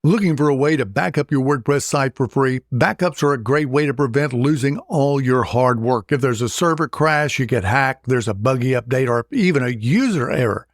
Looking for a way to back up your WordPress site for free? Backups are a great way to prevent losing all your hard work. If there's a server crash, you get hacked, there's a buggy update, or even a user error.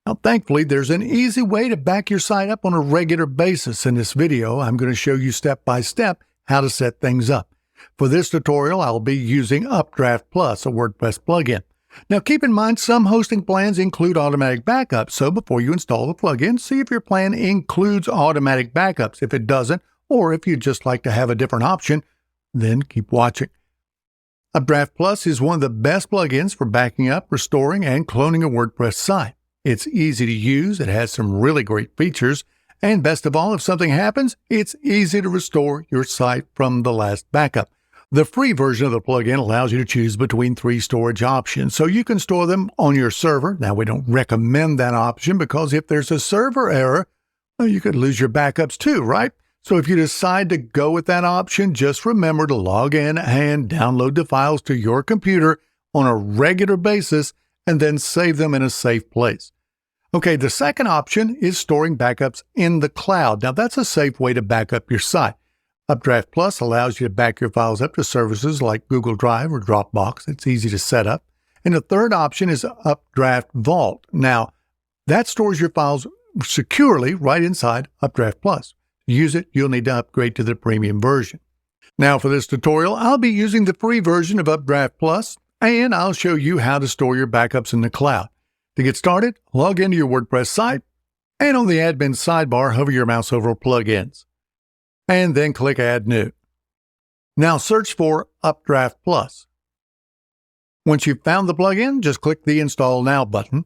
Now, thankfully, there's an easy way to back your site up on a regular basis. In this video, I'm going to show you step by step how to set things up. For this tutorial, I'll be using UpdraftPlus, a WordPress plugin. Now, keep in mind, some hosting plans include automatic backups, so before you install the plugin, see if your plan includes automatic backups. If it doesn't, or if you'd just like to have a different option, then keep watching. UpdraftPlus is one of the best plugins for backing up, restoring, and cloning a WordPress site. It's easy to use, it has some really great features, and best of all, if something happens, it's easy to restore your site from the last backup. The free version of the plugin allows you to choose between 3 storage options, so you can store them on your server. Now, we don't recommend that option because if there's a server error, well, you could lose your backups too, right? So if you decide to go with that option, just remember to log in and download the files to your computer on a regular basis and then save them in a safe place. Okay, the second option is storing backups in the cloud. Now, that's a safe way to back up your site. UpdraftPlus allows you to back your files up to services like Google Drive or Dropbox. It's easy to set up. And the third option is Updraft Vault. Now, that stores your files securely right inside UpdraftPlus. To use it, you'll need to upgrade to the premium version. Now, for this tutorial, I'll be using the free version of UpdraftPlus, and I'll show you how to store your backups in the cloud. To get started, log into your WordPress site, and on the admin sidebar, hover your mouse over Plugins, and then click Add New. Now search for UpdraftPlus. Once you've found the plugin, just click the Install Now button,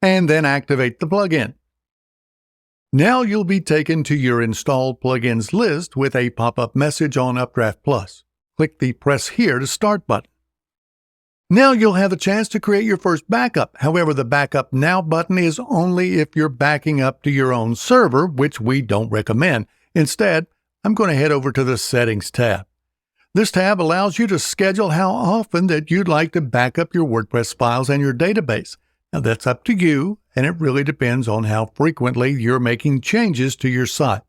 and then activate the plugin. Now you'll be taken to your installed plugins list with a pop-up message on UpdraftPlus. Click the Press Here to Start button. Now you'll have a chance to create your first backup. However, the Backup Now button is only if you're backing up to your own server, which we don't recommend. Instead, I'm going to head over to the Settings tab. This tab allows you to schedule how often that you'd like to back up your WordPress files and your database. Now, that's up to you, and it really depends on how frequently you're making changes to your site.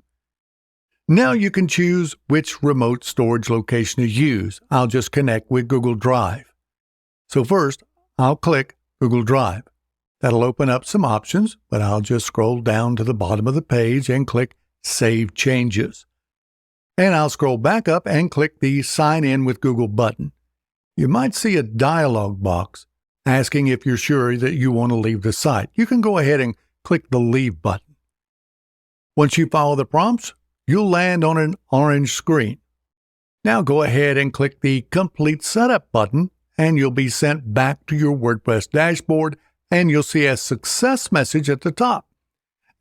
Now you can choose which remote storage location to use. I'll just connect with Google Drive. So first, I'll click Google Drive. That'll open up some options, but I'll just scroll down to the bottom of the page and click Save Changes. And I'll scroll back up and click the Sign In with Google button. You might see a dialog box asking if you're sure that you want to leave the site. You can go ahead and click the Leave button. Once you follow the prompts, you'll land on an orange screen. Now go ahead and click the Complete Setup button, and you'll be sent back to your WordPress dashboard, and you'll see a success message at the top.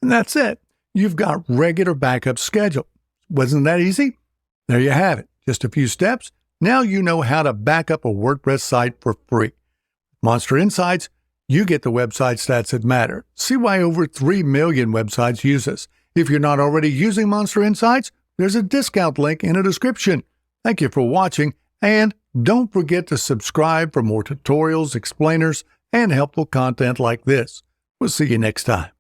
And that's it. You've got regular backup scheduled. Wasn't that easy? There you have it. Just a few steps. Now you know how to back up a WordPress site for free. Monster Insights, you get the website stats that matter. See why over 3 million websites use us. If you're not already using Monster Insights, there's a discount link in the description. Thank you for watching, and don't forget to subscribe for more tutorials, explainers, and helpful content like this. We'll see you next time.